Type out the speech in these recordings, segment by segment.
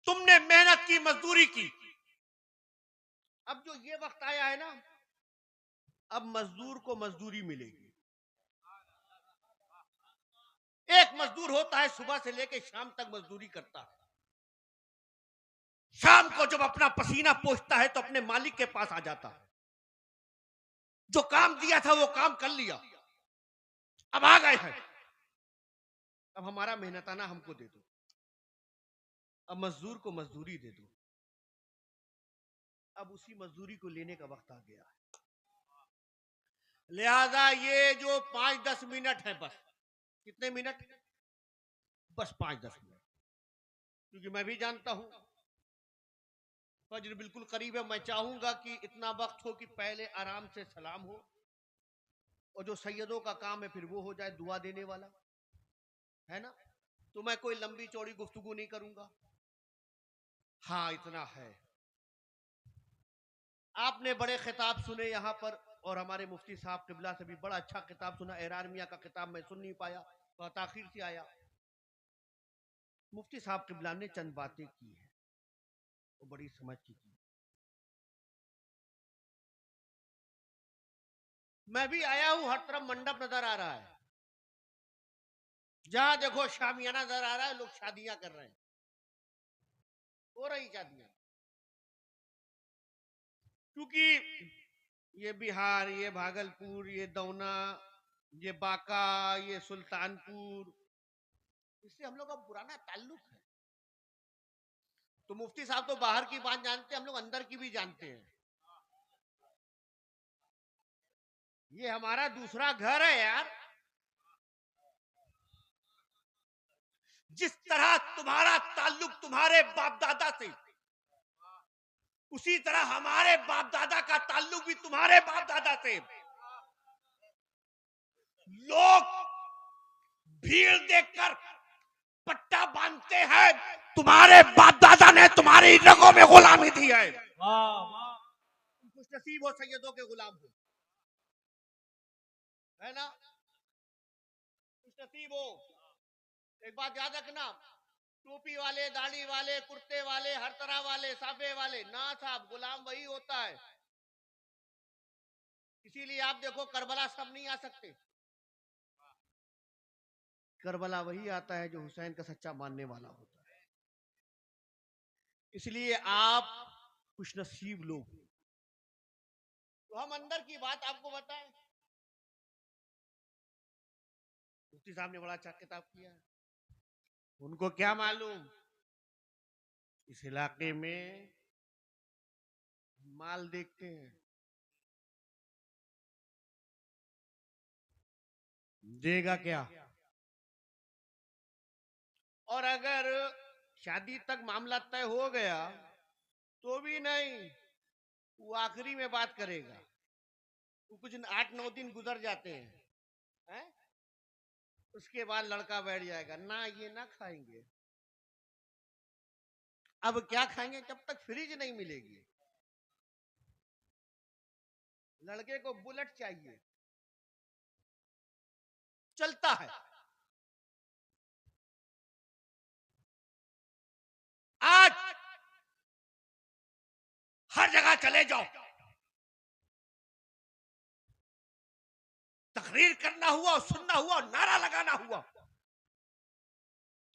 तुमने मेहनत की, मजदूरी की। अब जो ये वक्त आया है ना, अब मजदूर को मजदूरी मिलेगी। एक मजदूर होता है, सुबह से लेकर शाम तक मजदूरी करता है। शाम को जब अपना पसीना पोंछता है तो अपने मालिक के पास आ जाता है। जो काम दिया था वो काम कर लिया, अब आ गए हैं, अब हमारा मेहनताना हमको दे दो, अब मजदूर को मजदूरी दे दो। अब उसी मजदूरी को लेने का वक्त आ गया है। लिहाजा ये जो 5-10 मिनट है, बस कितने मिनट, बस 5-10 मिनट, क्योंकि मैं भी जानता हूं फज्र बिल्कुल करीब है। मैं चाहूंगा कि इतना वक्त हो कि पहले आराम से सलाम हो, और जो सैयदों का काम है फिर वो हो जाए, दुआ देने वाला, है ना। तो मैं कोई लंबी चौड़ी गुफ्तगू नहीं करूंगा। हाँ, इतना है, आपने बड़े खिताब सुने यहाँ पर, और हमारे मुफ्ती साहब किबला से भी बड़ा अच्छा किताब सुना। एरार मियां का किताब मैं सुन नहीं पाया, तो ताखिर से आया। मुफ्ती साहब किबला ने चंद बातें की है, वो बड़ी समझ की। मैं भी आया हूं, हर तरफ मंडप नजर आ रहा है, जहां देखो शामियाना नजर आ रहा है, लोग शादियां कर रहे हैं, हो रही शादियां। क्योंकि ये बिहार, ये भागलपुर, ये दौना, ये बांका, ये सुल्तानपुर, इससे हम लोग का पुराना ताल्लुक है। तो मुफ्ती साहब तो बाहर की बात जानते हैं, हम लोग अंदर की भी जानते हैं। ये हमारा दूसरा घर है यार। जिस तरह तुम्हारा ताल्लुक तुम्हारे बाप दादा से, उसी तरह हमारे बाप दादा का ताल्लुक भी तुम्हारे बाप दादा से। लोग भीड़ देखकर पट्टा बांधते हैं, तुम्हारे बाप दादा ने तुम्हारी रगों में गुलामी दी है। तुम खुश नसीब हो, सैयदों के गुलाम हो, है ना, खुश नसीब हो। एक बात याद रखना, टोपी वाले, दाढ़ी वाले, कुर्ते वाले, हर तरह वाले, साफे वाले, ना साहब, गुलाम वही होता है। इसीलिए आप देखो, करबला सब नहीं आ सकते, करबला वही आता है जो हुसैन का सच्चा मानने वाला होता है। इसलिए आप खुशनसीब लोग। तो हम अंदर की बात आपको बताएं, मुफ्ती साहब ने बड़ा अच्छा किताब किया है। उनको क्या मालूम इस इलाके में माल देखते हैं, देगा क्या। और अगर शादी तक मामला तय हो गया तो भी नहीं, वो आखिरी में बात करेगा। वो कुछ 8-9 दिन गुजर जाते हैं, उसके बाद लड़का बैठ जाएगा, ना ये ना खाएंगे। अब क्या खाएंगे, जब तक फ्रिज नहीं मिलेगी। लड़के को बुलेट चाहिए, चलता है। आज हर जगह चले जाओ, तकरीर करना हुआ और सुनना हुआ और नारा लगाना हुआ,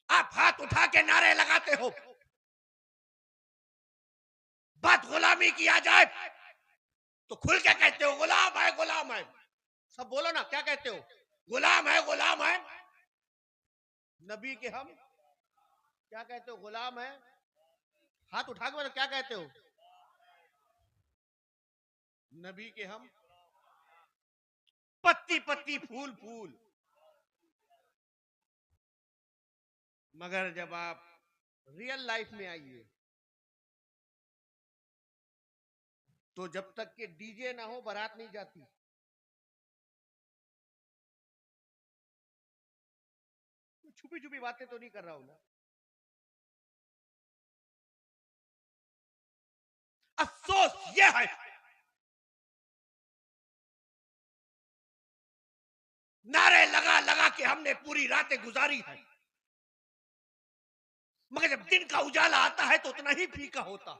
आप हाथ उठा के नारे लगाते हो। बात गुलामी की आ जाए तो खुल के कहते हो गुलाम है, गुलाम है। सब बोलो ना, क्या कहते हो, गुलाम है, गुलाम है। नबी के हम क्या कहते हो, गुलाम है। हाथ उठा के क्या कहते हो, नबी के हम पत्ती पत्ती फूल फूल। मगर जब आप रियल लाइफ में आइए, तो जब तक के डीजे ना हो बारात नहीं जाती। छुपी छुपी बातें तो नहीं कर रहा हूं ना। अफसोस यह है, नारे लगा लगा के हमने पूरी रातें गुजारी है, मगर जब दिन का उजाला आता है तो उतना ही फीका होता।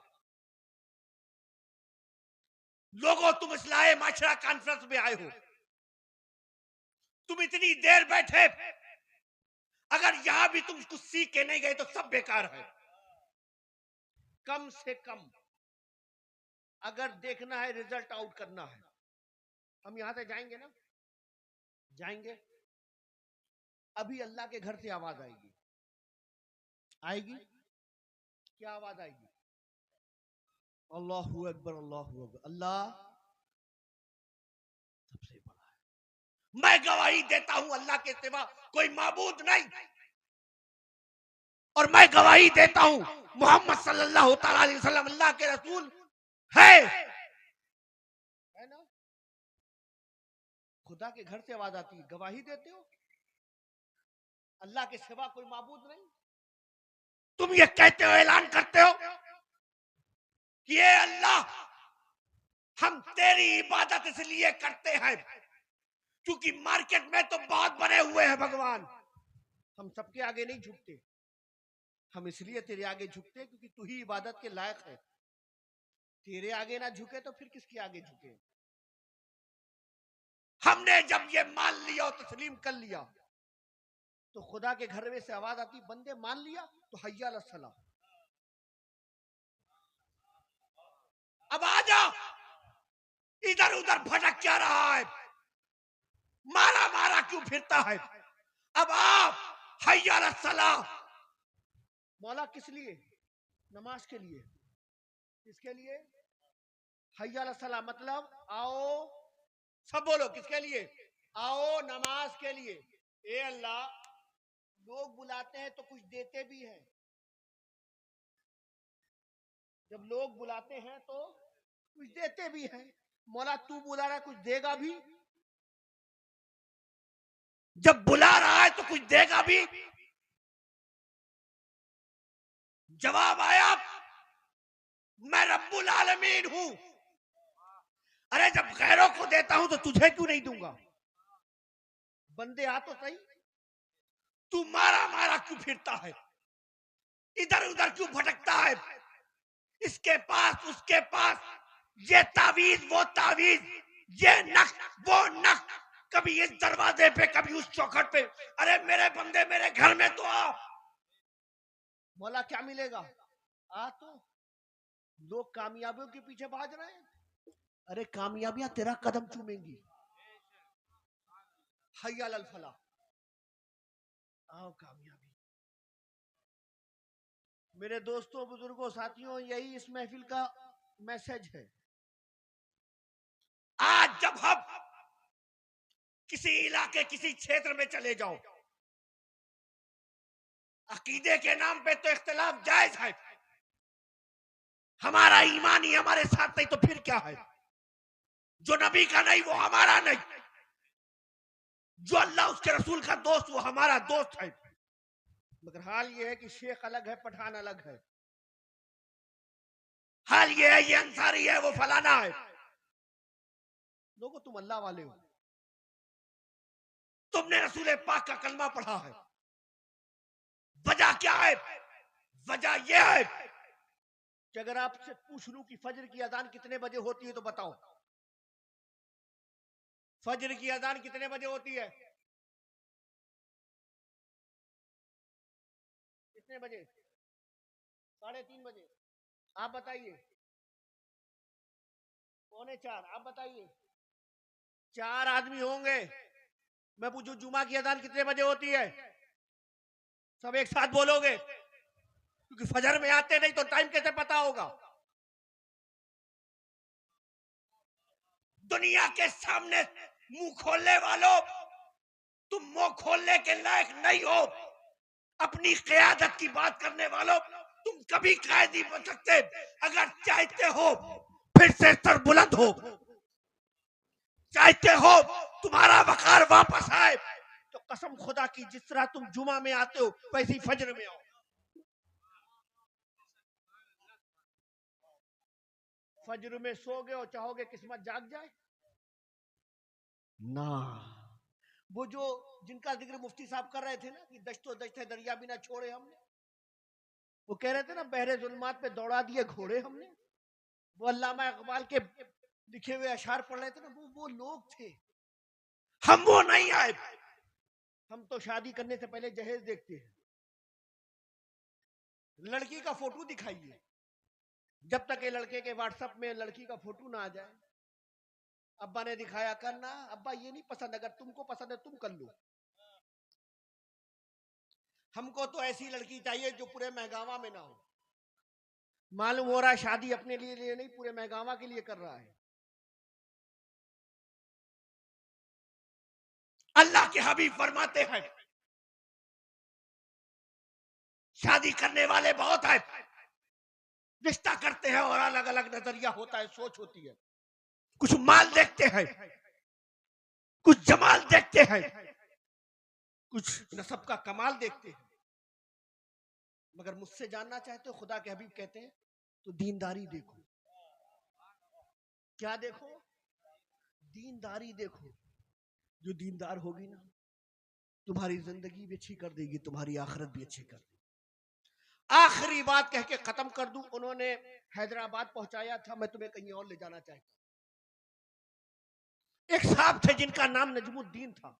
लोगों, तुम इस्लाह माशरा कॉन्फ्रेंस में आए हो, तुम इतनी देर बैठे, अगर यहां भी तुम कुछ सीख के नहीं गए तो सब बेकार है। कम से कम अगर देखना है, रिजल्ट आउट करना है, हम यहां से जाएंगे ना, जाएंगे, अभी अल्लाह के घर से आवाज आएगी, आएगी, क्या आवाज आएगी? अल्लाहू अकबर, अल्लाहू अकबर, अल्लाह सबसे बड़ा है। मैं गवाही देता हूं अल्लाह के सिवा कोई माबूद नहीं, और मैं गवाही देता हूं मोहम्मद सल्लल्लाहु अलैहि वसल्लम अल्लाह के रसूल है ना। खुदा के घर से आवाज आती है, गवाही देते हो अल्लाह के सिवा कोई माबूद नहीं। तुम ये कहते हो, ऐलान करते हो कि ये अल्लाह, हम तेरी इबादत इसलिए करते हैं क्योंकि मार्केट में तो बहुत बने हुए हैं भगवान, हम सबके आगे नहीं झुकते, हम इसलिए तेरे आगे झुकते हैं क्योंकि तू ही इबादत के लायक है। तेरे आगे ना झुके तो फिर किसके आगे झुके? हमने जब ये मान लिया और तस्लीम कर लिया तो खुदा के घर में से आवाज आती, बंदे मान लिया तो हय्या अल सलाह, अब आ जा, इधर उधर भटक क्या रहा है, मारा मारा क्यों फिरता है, अब आप हय्या अल सलाह। मौला किस लिए? नमाज के लिए। किसके लिए? हय्या अल सलाह मतलब आओ, सब बोलो, किसके लिए? आओ नमाज के लिए। ए अल्लाह, लोग बुलाते हैं तो कुछ देते भी हैं, जब लोग बुलाते हैं तो कुछ देते भी हैं। मौला तू बुला रहा है, कुछ देगा भी? जब बुला रहा है तो कुछ देगा भी? जवाब आया, मैं रब्बुल आलमीन हूं। अरे जब गैरों को देता हूं तो तुझे क्यों नहीं दूंगा? बंदे आ तो सही, तू मारा मारा क्यों फिरता है, इधर उधर क्यों भटकता है, इसके पास उसके पास, ये तावीज वो तावीज, ये नक्श वो नक्श, कभी इस दरवाजे पे कभी उस चौखट पे। अरे मेरे बंदे मेरे घर में तो आ। मौला क्या मिलेगा? आ तो लोग कामयाबियों के पीछे भाग रहे हैं, अरे कामयाबियां तेरा कदम चूमेंगी। हय्या अल फलाह, आओ कामयाबी। मेरे दोस्तों, बुजुर्गों, साथियों, यही इस महफिल का मैसेज है। आज जब हम किसी इलाके किसी क्षेत्र में चले जाओ, अकीदे के नाम पे तो इख्तिलाफ जायज है, हमारा ईमान ही हमारे साथ नहीं तो फिर क्या है? जो नबी का नहीं वो हमारा नहीं, जो अल्लाह उसके रसूल का दोस्त वो हमारा दोस्त है। मगर हाल ये है कि शेख अलग है, पठान अलग है। हाल ये है, ये अंसारी है, वो फलाना है। लोगों, तुम अल्लाह वाले हो, तुमने रसूल पाक का कलमा पढ़ा है। वजह क्या है? वजह यह है कि अगर आपसे पूछ लूं कि फजर की अजान कितने बजे होती है तो बताओ, फजर की अजान कितने बजे होती है? कितने बजे? 3:30 बजे। आप बताइए। 3:45। आप बताइए। 4 आदमी होंगे, मैं पूछूं जुमा की अजान कितने बजे होती है? सब एक साथ बोलोगे, क्योंकि फजर में आते नहीं तो टाइम कैसे पता होगा? दुनिया के सामने मुंह खोलने वालों, तुम मुंह खोलने के लायक नहीं हो। अपनी क़यादत की बात करने वालों, तुम कभी कायद नहीं बन सकते। अगर चाहते हो फिर से सर बुलंद हो, चाहते हो तुम्हारा वकार वापस आए, तो कसम खुदा की जिस तरह तुम जुमा में आते हो वैसे ही फजर में आओ। फजर में सोगे और चाहोगे किस्मत जाग जाए ना। वो जो जिनका जिक्र मुफ्ती साहब कर रहे थे ना कि दश्तो दश्त है दरिया भी ना छोड़े हमने, वो कह रहे थे ना, बहरे जुल्मात पे दौड़ा दिए घोड़े हमने, वो अल्लामा इकबाल के लिखे हुए अशार पढ़ रहे थे ना, वो लोग थे। हम वो नहीं आए। हम तो शादी करने से पहले जहेज देखते हैं, लड़की का फोटो दिखाइए, जब तक ये लड़के के व्हाट्सएप में लड़की का फोटो ना आ जाए। अब्बा ने दिखाया, करना अब्बा ये नहीं पसंद, अगर तुमको पसंद है तुम कर लो। हमको तो ऐसी लड़की चाहिए जो पूरे महगामा में ना हो। मालूम हो रहा है शादी अपने लिए नहीं, पूरे महगामा के लिए कर रहा है। अल्लाह के हबीब फरमाते हैं, शादी करने वाले बहुत हैं, रिश्ता करते हैं और अलग अलग नजरिया होता है, सोच होती है। कुछ माल देखते हैं, कुछ जमाल देखते हैं, कुछ नसब का कमाल देखते हैं। मगर मुझसे जानना चाहते हो, खुदा के हबीब कहते हैं, तो दीनदारी देखो। क्या देखो? दीनदारी देखो। जो दीनदार होगी ना, तुम्हारी जिंदगी भी अच्छी कर देगी, तुम्हारी आखिरत भी अच्छी कर देगी। आखिरी बात कह के खत्म कर दूं, उन्होंने हैदराबाद पहुंचाया था, मैं तुम्हें कहीं और ले जाना चाहता हूं। एक साहब थे जिनका नाम नजमुद्दीन था,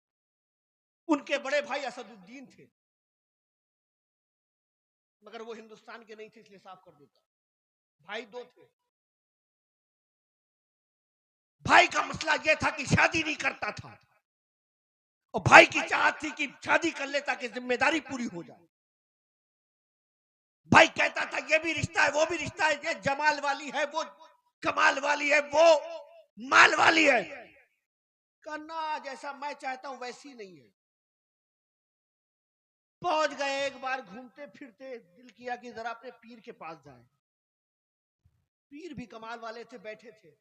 उनके बड़े भाई असदुद्दीन थे, मगर वो हिंदुस्तान के नहीं थे, इसलिए साफ कर देता। भाई दो थे। भाई का मसला यह था कि शादी नहीं करता था, और भाई की चाहत थी कि शादी कर ले ताकि जिम्मेदारी पूरी हो जाए। भाई कहता था ये भी रिश्ता है, वो भी रिश्ता है, ये जमाल वाली है, वो कमाल वाली है, वो माल वाली है। करना जैसा मैं चाहता हूं वैसी नहीं है। पहुंच गए, एक बार घूमते फिरते दिल किया कि जरा अपने पीर के पास जाए। पीर भी कमाल वाले थे, बैठे थे।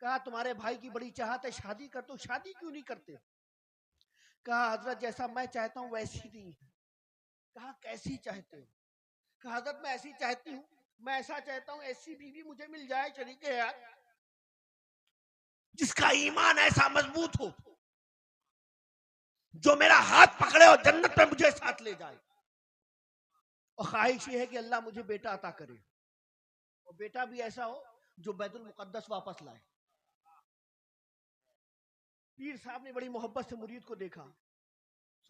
कहा तुम्हारे भाई की बड़ी चाहत है, शादी कर, तो शादी क्यों नहीं करते? कहा हजरत जैसा मैं चाहता हूं वैसी नहीं है। कहा कैसी चाहते हो? कहा हजरत मैं ऐसी चाहती हूँ, मैं ऐसा चाहता हूँ ऐसी बीवी मुझे मिल जाए, शरीके यार, जिसका ईमान ऐसा मजबूत हो, जो मेरा हाथ पकड़े और जन्नत में मुझे साथ ले जाए। और ख्वाहिश ये है कि अल्लाह मुझे बेटा अता करे, और बेटा भी ऐसा हो जो बैतुल मुकद्दस वापस लाए। पीर साहब ने बड़ी मोहब्बत से मुरीद को देखा,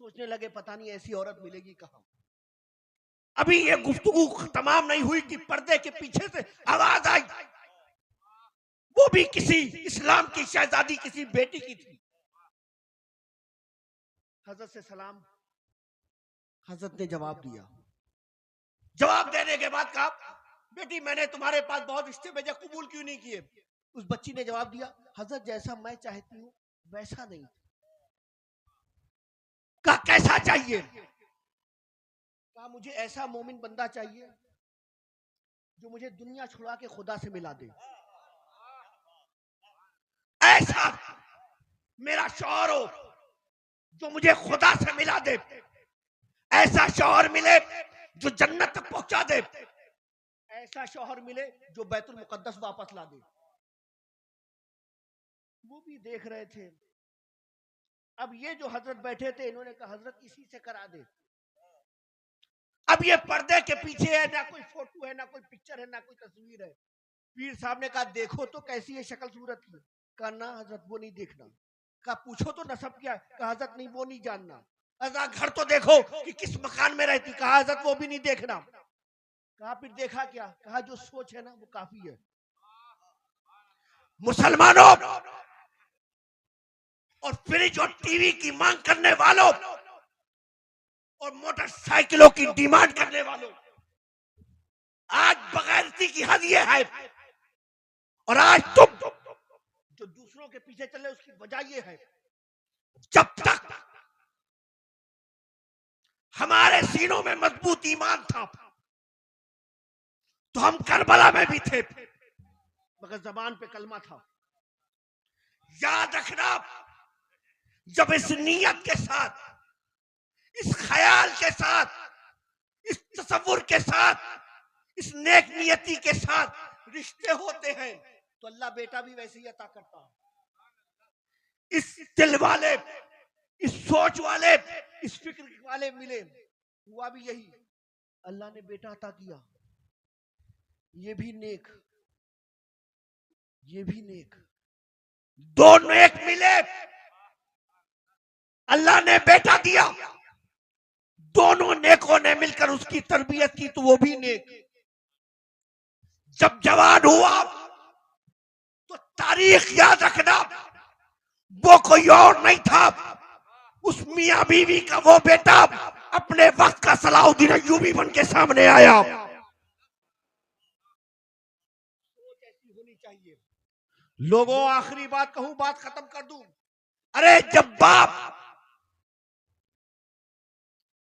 सोचने लगे पता नहीं ऐसी औरत मिलेगी कहां। अभी ये गुफ्तगू तमाम नहीं हुई कि पर्दे के पीछे से आवाज आई, वो भी किसी इस्लाम की शहजादी, किसी बेटी की थी। हजरत से सलाम, हजरत ने जवाब दिया। जवाब देने के बाद कहा, बेटी मैंने तुम्हारे पास बहुत रिश्ते भेजे, कबूल क्यों नहीं किए? उस बच्ची ने जवाब दिया, हजरत जैसा मैं चाहती हूँ वैसा नहीं। कहा कैसा चाहिए? कहा मुझे ऐसा मोमिन बंदा चाहिए जो मुझे दुनिया छुड़ा के खुदा से मिला दे। ऐसा मेरा शौहर हो जो मुझे खुदा से मिला दे। ऐसा शौहर मिले जो जन्नत तक पहुंचा दे। ऐसा शौहर मिले जो बैतुल मुकद्दस वापस ला दे। वो भी देख रहे थे। अब ये जो हजरत बैठे थे, इन्होंने कहा हजरत इसी से करा दे। अब ये पर्दे के पीछे है, ना कोई फोटो है, ना कोई पिक्चर है, ना कोई तस्वीर है। पीर साहब ने कहा देखो तो कैसी है शक्ल सूरत की। कहा ना हजरत वो नहीं देखना। कहा पूछो तो नसब क्या है? कहा हजरत नहीं वो नहीं जानना। हजरत घर तो देखो कि किस मकान में रहती। कहा हजरत वो भी नहीं देखना। कहा फिर देखा क्या? कहा जो सोच है ना वो काफी है। मुसलमानों और फ्रिज और टीवी की मांग करने वालों और मोटरसाइकिलों की डिमांड करने वालों, आज बगैरती की हद ये है। और आज तुम जो दूसरों के पीछे चले उसकी वजह ये है, जब तक हमारे सीनों में मजबूत ईमान था तो हम करबला में भी थे, मगर जबान पे कलमा था। याद रखना, जब इस नीयत के साथ, इस ख्याल के साथ, इस तसव्वुर के साथ, इस नेक नियति के साथ रिश्ते होते हैं तो अल्लाह बेटा भी वैसे ही अता करता है। इस दिल वाले, इस सोच वाले, इस फिक्र वाले मिले, हुआ भी यही। अल्लाह ने बेटा अता किया, ये भी नेक, ये भी नेक, दोनों एक मिले। अल्लाह ने बेटा दिया, दोनों नेकों ने मिलकर उसकी तरबियत की, तो वो भी नेक। जब जवान हुआ तो तारीख याद रखना, वो कोई और नहीं था, उस मियां बीवी का वो बेटा अपने वक्त का सलाउद्दीन अय्यूबी बन के सामने आया। सोच ऐसी होनी चाहिए। लोगों, आखिरी बात कहूं, बात खत्म कर दूं। अरे जब बाप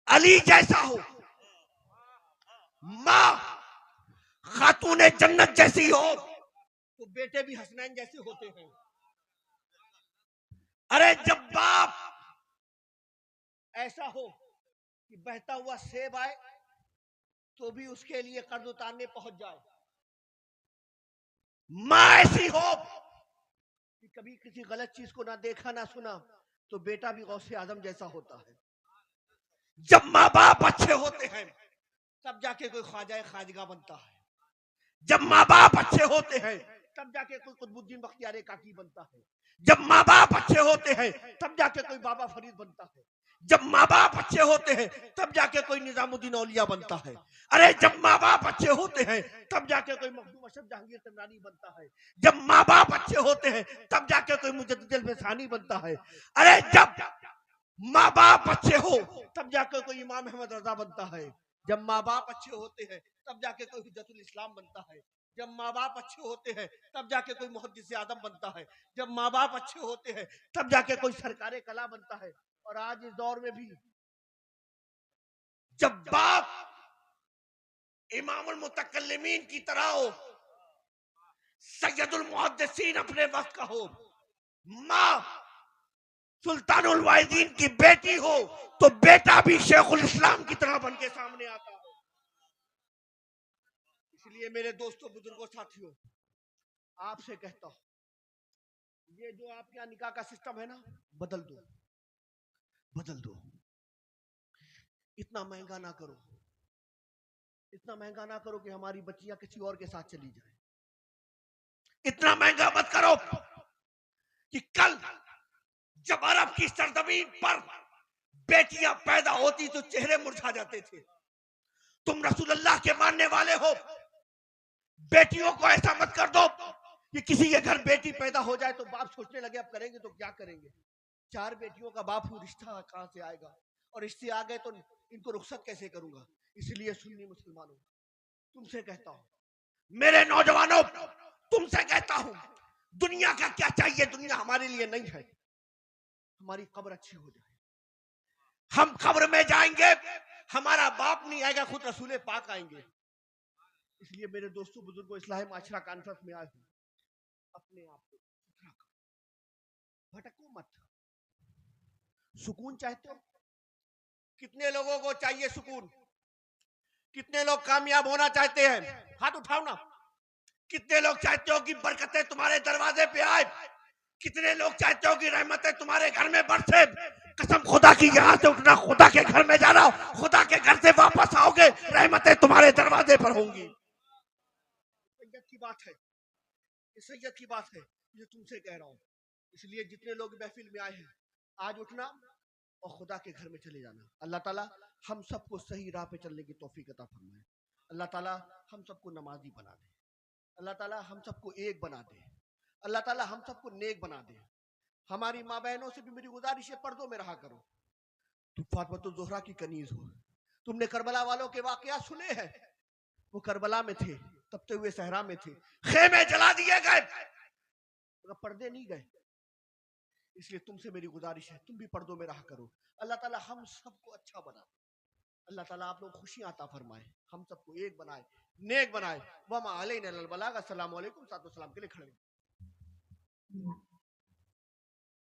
अली जैसा हो, माँ खातूने जन्नत जैसी हो, तो बेटे भी हसनैन जैसे होते हैं। अरे जब बाप ऐसा हो कि बहता हुआ सेब आए तो भी उसके लिए कर्ज उतारने पहुंच जाए, माँ ऐसी हो कि कभी किसी गलत चीज को ना देखा ना सुना, तो बेटा भी गौसे आजम जैसा होता है। जब माँ बाप अच्छे होते हैं तब जाके कोई ख्वाजा खाजगा बनता है। जब माँ बाप अच्छे होते हैं तब जाके कोई कुतुबुद्दीन बख्तियार काकी बनता है। जब माँ बाप अच्छे होते हैं तब जाके कोई बाबा फरीद बनता है। जब माँ बाप अच्छे होते हैं तब जाके कोई निजामुद्दीन औलिया बनता है। अरे जब माँ बाप अच्छे होते हैं तब जाके कोई मखदूम अशरफ जहांगीर तमरानी बनता है। जब माँ बाप अच्छे होते हैं तब जाके कोई मुजद्दिद फसानी बनता है। अरे जब माँ बाप अच्छे हो तब जाके कोई इमाम अहमद रजा बनता है। जब माँ बाप अच्छे होते हैं तब जाके कोई हुज्जतुल इस्लाम बनता है। जब माँ बाप अच्छे होते हैं तब जाके कोई मुहद्दिस आदम बनता है। जब माँ बाप अच्छे होते हैं तब जाके कोई सरकारे कला बनता है। और आज इस दौर में भी जब बाप इमामुल मुतकल्लिमीन की तरह हो, सैयदुल मुहद्दिसीन अपने वक्त का हो, माँ सुल्तानुल वाइदीन की बेटी हो, तो बेटा भी शेखुल इस्लाम की तरह बन के सामने आता है। इसलिए मेरे दोस्तों, बुजुर्गों, साथियों, आपसे कहता हूं, ये जो आपके यहाँ निकाह का सिस्टम है ना, बदल दो, बदल दो। इतना महंगा ना करो, इतना महंगा ना करो कि हमारी बच्चियां किसी और के साथ चली जाए। इतना महंगा मत करो कि कल जब अरब की सरजमीन पर बेटियां पैदा होती तो चेहरे मुरझा जाते थे। तुम रसूलुल्लाह के मानने वाले हो, बेटियों को ऐसा मत कर दो कि किसी के घर बेटी पैदा हो जाए तो बाप सोचने लगे अब करेंगे तो क्या करेंगे। 4 बेटियों का बाप हूं, रिश्ता कहां से आएगा, और रिश्ते आ गए तो इनको रुखसत कैसे करूंगा। इसलिए सुन्नी मुसलमानों, तुमसे कहता हूं, मेरे नौजवानों, तुमसे कहता हूं, दुनिया का क्या चाहिए, दुनिया हमारे लिए नहीं है। हमारी कब्र अच्छी हो जाए, हम कब्र में जाएंगे, हमारा बाप नहीं आएगा, खुद रसूल पाक आएंगे। इसलिए मेरे दोस्तों, बुजुर्गों, इस्लाह माशरा कॉन्फ्रेंस में आए हूं, अपने आप को सुथरा करो, भटको मत। सुकून चाहते हो? कितने लोगों को चाहिए सुकून? कितने लोग कामयाब होना चाहते हैं? हाथ उठाओ ना। कितने लोग चाहते हो कि बरकतें तुम्हारे दरवाजे पे आए? कितने लोग चाहते हो कि रहमतें तुम्हारे घर में बरसे? कसम खुदा की, यहां से उठना, खुदा के घर में जाना, खुदा के घर से वापस आओगे, रहमतें तुम्हारे दरवाजे पर होंगी। सैयद की बात है, ये सैयद की बात है, ये तुमसे कह रहा हूं। इसलिए जितने लोग महफिल में आए हैं, आज उठना और खुदा के घर में चले जाना। अल्लाह ताला हम सबको सही राह पे चलने की तौफीक अता फरमाए। अल्लाह ताला हम सबको नमाजी बना दे। अल्लाह ताला हम सबको एक बना दे। अल्लाह ताला हम सबको नेक बना दे। हमारी माँ बहनों से भी मेरी गुजारिश है, पर्दों में रहा करो। तुम फातिमा ज़ोहरा की कनीज हो, तुमने करबला वालों के वाकयात सुने हैं। वो करबला में थे, तपते हुए सहरा में थे, खेमे जला दिए गए, मगर पर्दे नहीं गए। इसलिए तुमसे मेरी गुजारिश है, तुम भी पर्दों में रहा करो। अल्लाह ताला हम सबको अच्छा बना, अल्लाह ताला आप लोग खुशियां अता फरमाए, हम सबको एक बनाए, नेक बनाए। वमा अलैना अल बलाग। अस्सलामु अलैकुम। साथ सलाम के लिए खड़े।